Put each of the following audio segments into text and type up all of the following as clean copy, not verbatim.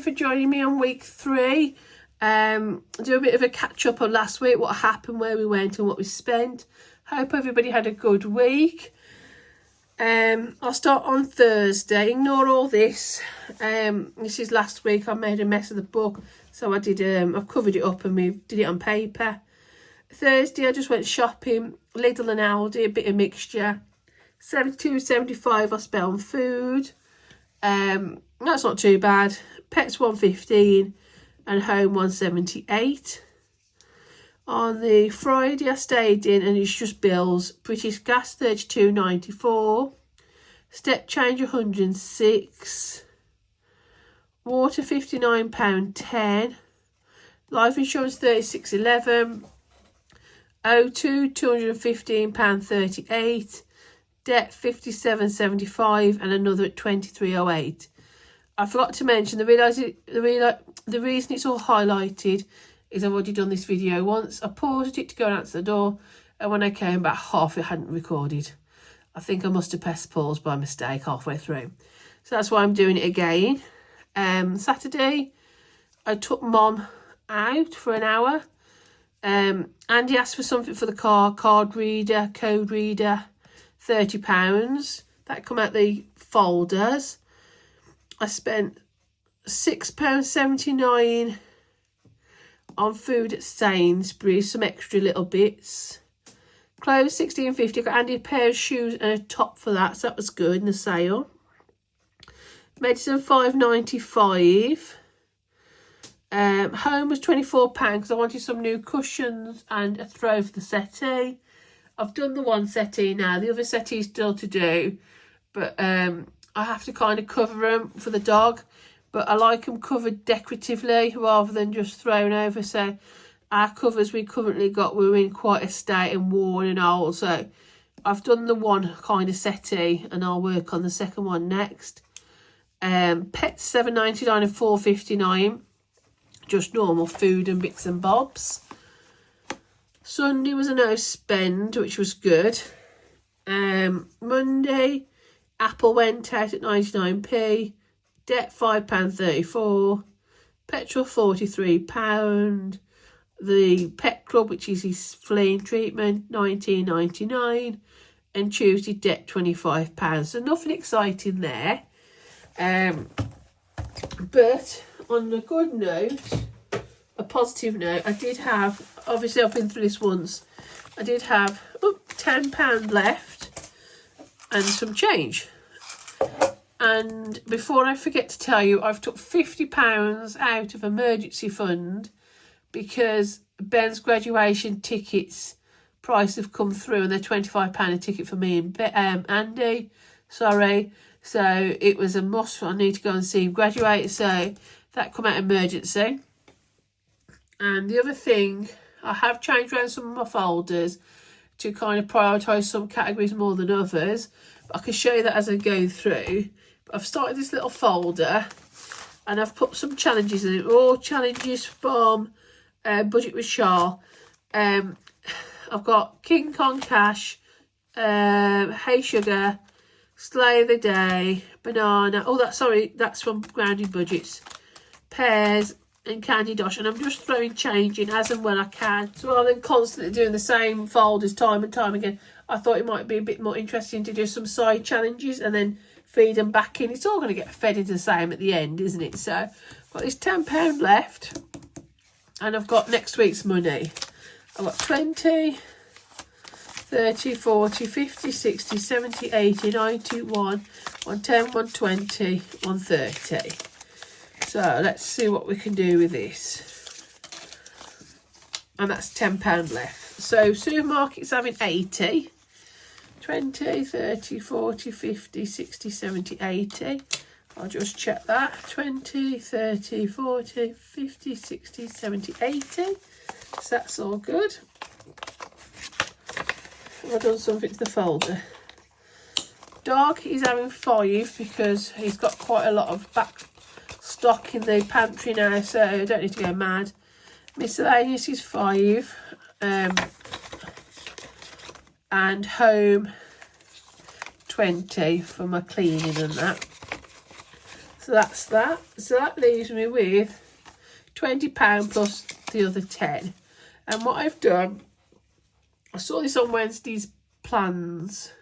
for joining me on week 3. Do a bit of a catch up on last week, what happened, where we went and what we spent. Hope everybody had a good week. I'll start on Thursday. Ignore all this. This is last week. I made a mess of the book, so I did. I've covered it up and we did it on paper. Thursday, I just went shopping. Lidl and Aldi, a bit of mixture. 72.75 I spent on food. That's not too bad. Pets 115 and home 178. On the Friday I stayed in and it's just bills. British Gas 32.94. Step change 106. Water £59.10. Life insurance 36.11. O2 £215.38. Debt 57.75 and another at 23.08. I forgot to mention the reason it's all highlighted is I've already done this video once. I paused it to go and answer the door, and when I came back, half it hadn't recorded. I think I must have pressed pause by mistake halfway through. So that's why I'm doing it again. Saturday, I took Mom out for an hour. Andy asked for something for the car, code reader, £30. That come out the folders. I spent £6.79 on food at Sainsbury's, some extra little bits. Clothes £16.50. I got Andy a pair of shoes and a top for that, so that was good in the sale. Medicine £5.95. Home was £24 because I wanted some new cushions and a throw for the settee. I've done the one settee now. The other settee is still to do, but I have to kind of cover them for the dog. But I like them covered decoratively rather than just thrown over. So our covers we currently got were in quite a state and worn and old. So I've done the one kind of settee and I'll work on the second one next. Pets $7.99 and $4.59. Just normal food and bits and bobs. Sunday was a no spend, which was good. Monday, Apple went out at 99p. Debt £5.34. Petrol £43. The Pet Club, which is his fleeing treatment, £19.99. And Tuesday, debt £25. So nothing exciting there. But on a good note, a positive note, I did have, obviously I've been through this once, I did have £10 left and some change. And before I forget to tell you, I've took £50 out of emergency fund because Ben's graduation tickets price have come through and they're £25 a ticket for me and Andy. Sorry. So it was a must. I need to go and see him graduate. So that come out emergency. And the other thing, I have changed around some of my folders to kind of prioritise some categories more than others. But I can show you that as I go through. But I've started this little folder and I've put some challenges in it. All challenges from Budget with Char. I've got King Kong Cash, Hey Sugar, Slay the Day, Banana. Oh, that's from Grounded Budgets. Pears and Candy Dosh, and I'm just throwing change in as and when I can. So rather than constantly doing the same folders time and time again, I thought it might be a bit more interesting to do some side challenges and then feed them back in. It's all going to get fed into the same at the end, isn't it? So I've got this £10 left, and I've got next week's money. I've got 20, 30, 40, 50, 60, 70, 80, 90, 110, 120, 130. So let's see what we can do with this. And that's £10 left. So supermarket's having 80. 20, 30, 40, 50, 60, 70, 80. I'll just check that. 20, 30, 40, 50, 60, 70, 80. So that's all good. I've done something to the folder. Dog is having 5 because he's got quite a lot of back stock in the pantry now, so I don't need to go mad. Miscellaneous is 5. And home 20 for my cleaning and that. So that's that. So that leaves me with £20 plus the other 10. And what I've done, I saw this on Wednesday's plans.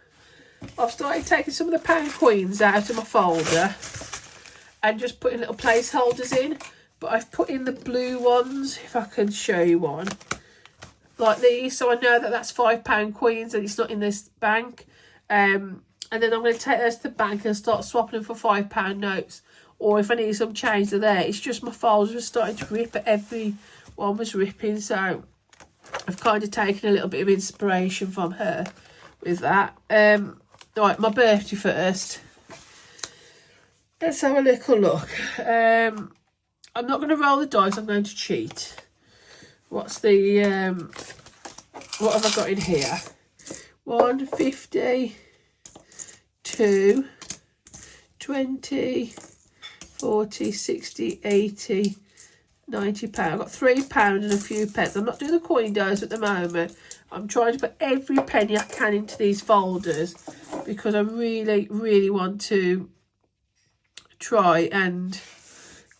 I've started taking some of the pound coins out of my folder and just putting little placeholders in. But I've put in the blue ones, if I can show you one, like these, so I know that that's £5 coins and it's not in this bank. And then I'm going to take those to the bank and start swapping them for £5 notes. Or if I need some change, they're there. It's just my folders were starting to rip, but every one was ripping. So I've kind of taken a little bit of inspiration from her with that. Right, my birthday first. Let's have a little look. I'm not going to roll the dice. I'm going to cheat. What's the... what have I got in here? 150, 2, 20... 40, 60, 80, 90 pounds. I've got £3 and a few pence. I'm not doing the coin dice at the moment. I'm trying to put every penny I can into these folders because I really, really want to try and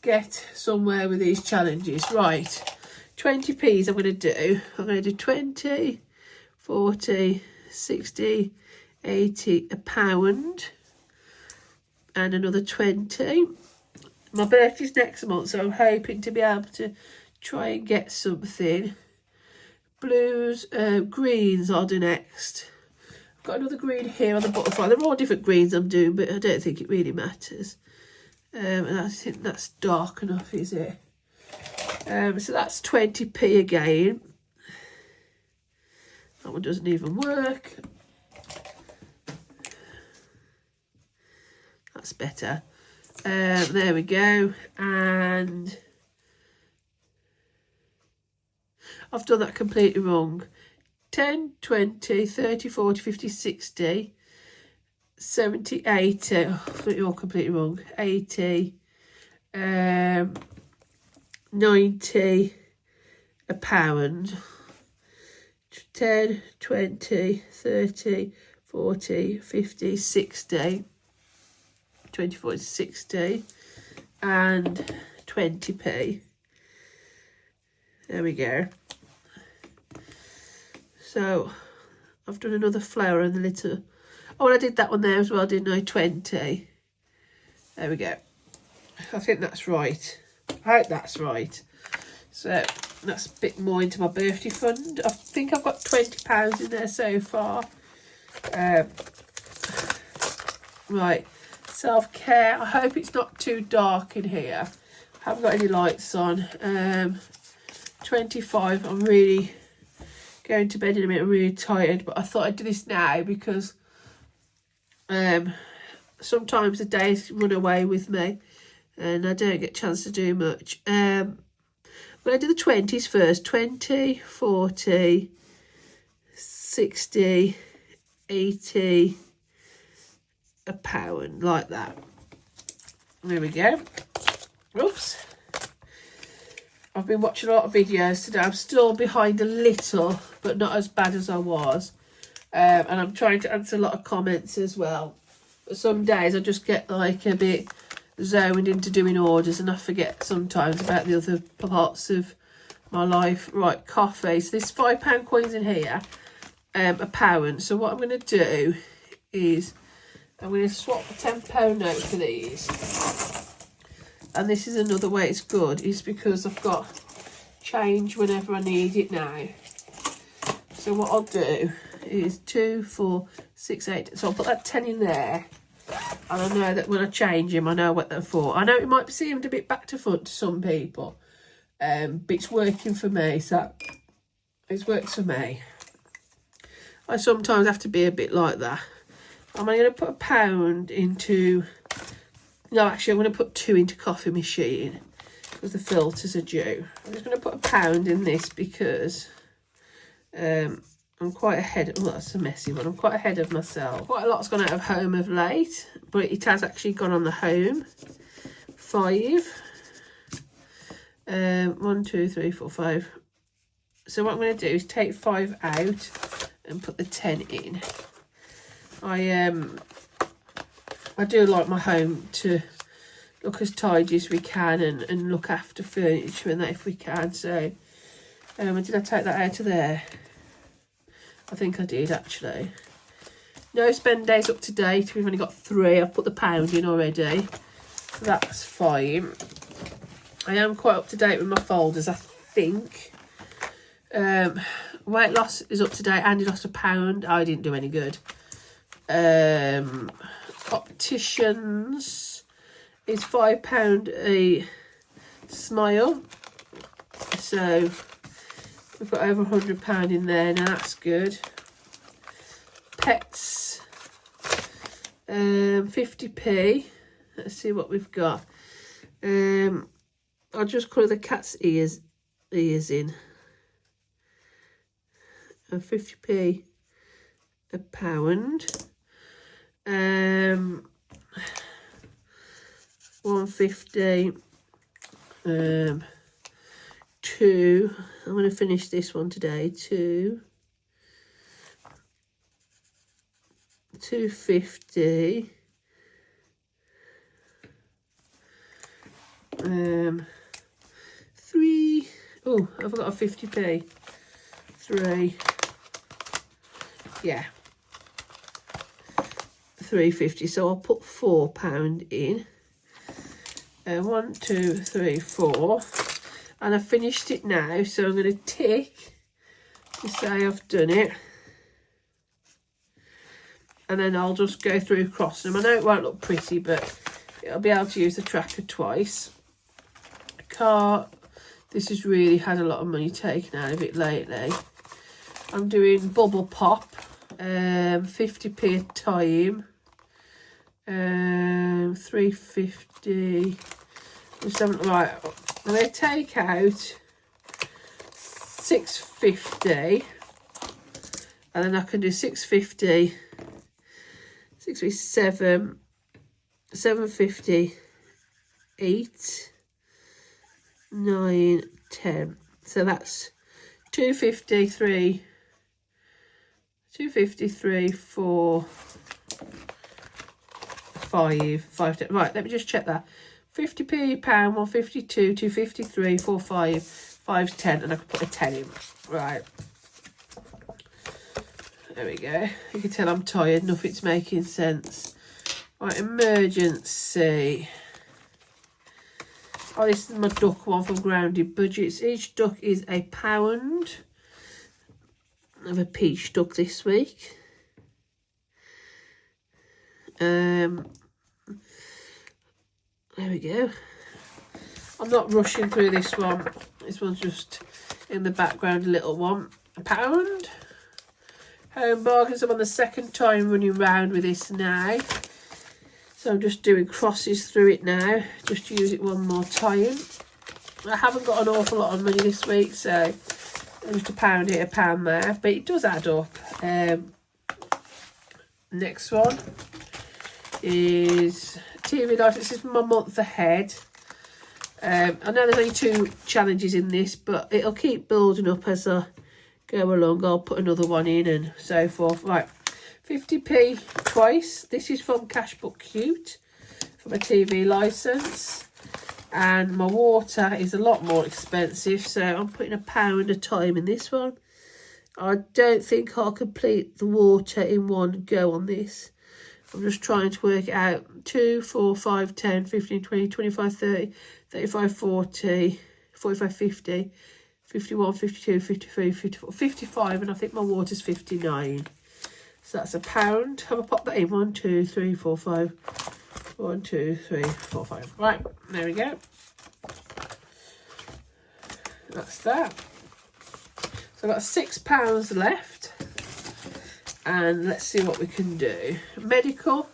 get somewhere with these challenges. Right, 20p's I'm going to do. I'm going to do 20, 40, 60, 80, £1, and another 20. My birthday's next month, so I'm hoping to be able to try and get something. Blues, greens I'll do next. I've got another green here on the butterfly. They're all different greens I'm doing, but I don't think it really matters. And I think that's dark enough, is it? So that's 20p again. That one doesn't even work. That's better. There we go. And I've done that completely wrong. 10, 20, 30, 40, 50, 60, 70, 80. Oh, I've got it all completely wrong. 80, 90, £1. 10, 20, 30, 40, 50, 60. 24, 60 and 20p. There we go. So I've done another flower and the little... Oh, and I did that one there as well, didn't I? 20. There we go. I think that's right. I hope that's right. So that's a bit more into my birthday fund. I think I've got £20 in there so far. Right. Self-care. I hope it's not too dark in here. I haven't got any lights on. 25. I'm really going to bed in a minute. I'm really tired, but I thought I'd do this now because sometimes the days run away with me and I don't get a chance to do much. I'm going to do the 20s first. 20, 40, 60, 80, £1, like that. There we go. Oops. I've been watching a lot of videos today. I'm still behind a little, but not as bad as I was. And I'm trying to answer a lot of comments as well. But some days I just get like a bit zoned into doing orders and I forget sometimes about the other parts of my life. Right, coffee. So there's £5 coins in here, £1. So what I'm going to do is I'm going to swap a £10 note for these. And this is another way it's good, is because I've got change whenever I need it now. So what I'll do is 2, 4, 6, 8. So I'll put that 10 in there. And I know that when I change them, I know what they're for. I know it might seem a bit back to front to some people. But it's working for me. So it's worked for me. I sometimes have to be a bit like that. I'm going to put £1 into... No, actually, I'm going to put 2 into coffee machine because the filters are due. I'm just going to put £1 in this because I'm quite ahead. Oh, that's a messy one. I'm quite ahead of myself. Quite a lot's gone out of home of late, but it has actually gone on the home. 5. 1, 2, 3, 4, 5. So what I'm going to do is take 5 out and put the 10 in. I do like my home to look as tidy as we can and look after furniture and that if we can. So did I take that out of there? I think I did actually. No spend days up to date. We've only got 3. I've put the pound in already, so that's fine. I am quite up to date with my folders, I think. Weight loss is up to date. Andy lost £1. I didn't do any good. Opticians is £5 a smile, so we've got over £100 in there now. That's good. Pets, 50p. Let's see what we've got. I'll just colour the cat's ears in. 50p a pound. 150. 2. I'm going to finish this one today. 250. 3. Oh, I've got a 50p. 3. Yeah. 350. So I'll put £4 in. 1, 2, 3, 4. And I've finished it now. So I'm going to tick to say I've done it. And then I'll just go through crossing them. I know it won't look pretty, but I'll be able to use the tracker twice. Car, this has really had a lot of money taken out of it lately. I'm doing bubble pop, 50p a time, 350. Right, I'm going to take out 650, and then I can do 650, 657, 750, 8, 9, 10. So that's 253, 4, 5, 10. Right, let me just check that. 50p a pound, 152, 253, 4, 5, 5's 10, and I can put a 10 in. Right. There we go. You can tell I'm tired, nothing's making sense. Right, emergency. Oh, this is my duck one from Grounded Budgets. Each duck is £1. I have a peach duck this week. There we go. I'm not rushing through this one. This one's just in the background, a little one. £1. Home Bargains. I'm on the second time running round with this now. So I'm just doing crosses through it now. Just to use it one more time. I haven't got an awful lot of money this week, so just £1 here, £1 there. But it does add up. Next one is TV Life. This is my month ahead. I know there's only 2 challenges in this, but it'll keep building up as I go along. I'll put another one in and so forth. Right, 50p twice. This is from Cashbook Cute for my TV licence. And my water is a lot more expensive, so I'm putting £1 a time in this one. I don't think I'll complete the water in one go on this. I'm just trying to work it out. 2, 4, 5, 10, 15, 20, 25, 30, 35, 40, 45, 50, 51, 52, 53, 54, 55, and I think my water's 59. So that's £1. Have I popped that in? 1, 2, 3, 4, 5. 1, 2, 3, 4, 5. Right, there we go. That's that. So I've got £6 left. And let's see what we can do. Medical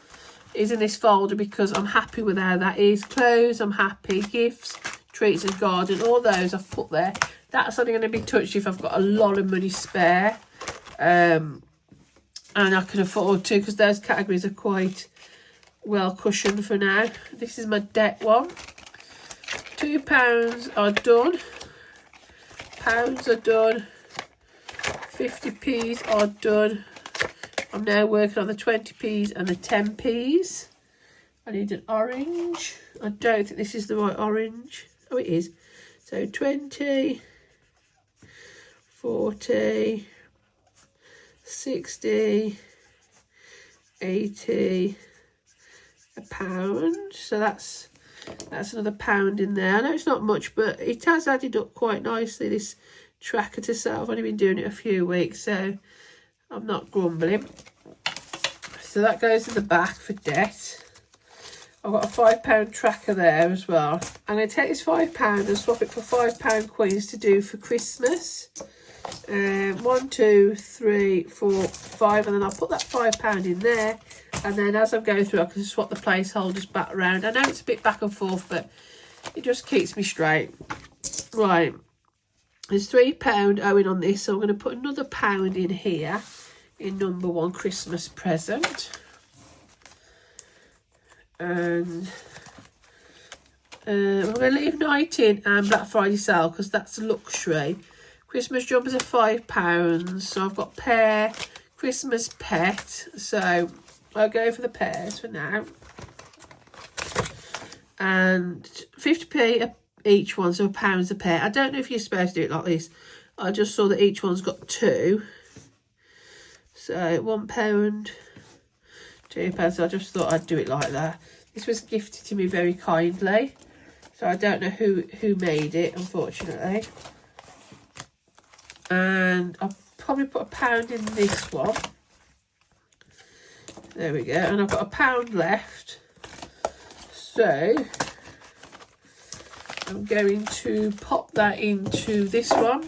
is in this folder because I'm happy with how that is. Clothes, I'm happy. Gifts, treats and garden, all those I've put there. That's only going to be touched if I've got a lot of money spare. And I can afford to, because those categories are quite well cushioned for now. This is my debt one. £2 are done. Pounds are done. 50p's are done. I'm now working on the 20p's and the 10p's. I need an orange. I don't think this is the right orange. Oh, it is. So 20, 40, 60, 80, £1. So that's another £1 in there. I know it's not much, but it has added up quite nicely, this tracker to sell. I've only been doing it a few weeks, so I'm not grumbling. So that goes in the back for debt. I've got a £5 tracker there as well. I'm going to take this £5 and swap it for £5 coins to do for Christmas. 1, 2, 3, 4, 5, and then I'll put that £5 in there. And then as I'm going through, I can swap the placeholders back around. I know it's a bit back and forth, but it just keeps me straight. Right, there's £3 owing on this, so I'm going to put another £1 in here in number 1 Christmas present. And I'm going to leave 19 and Black Friday sale because that's luxury. Christmas jumpers are £5, so I've got pear, Christmas pet, so I'll go for the pears for now. And 50p each one, so £1 a pair. I don't know if you're supposed to do it like this. I just saw that each one's got 2. So £1, £2, so I just thought I'd do it like that. This was gifted to me very kindly, so I don't know who made it, unfortunately. And I'll probably put £1 in this one. There we go, and I've got £1 left. So I'm going to pop that into this one.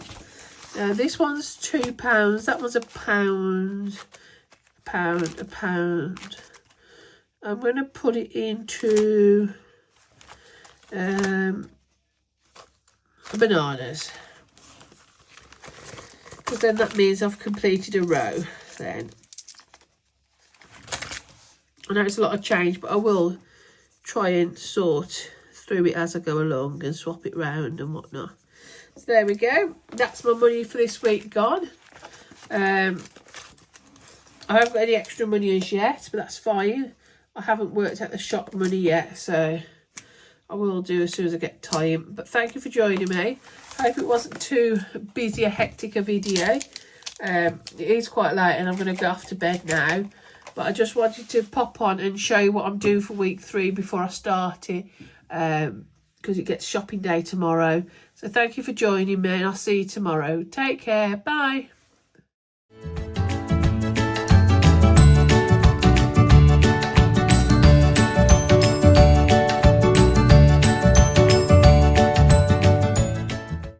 This one's £2. That one's £1. £1. I'm going to put it into bananas, because then that means I've completed a row. Then I know it's a lot of change, but I will try and sort through it as I go along and swap it round and whatnot. So there we go. That's my money for this week gone. I haven't got any extra money as yet, but that's fine. I haven't worked out the shop money yet, so I will do as soon as I get time. But thank you for joining me. I hope it wasn't too busy or hectic a video. It is quite late and I'm going to go off to bed now. But I just wanted to pop on and show you what I'm doing for week 3 before I start it. Because it gets shopping day tomorrow. So thank you for joining me and I'll see you tomorrow. Take care. Bye.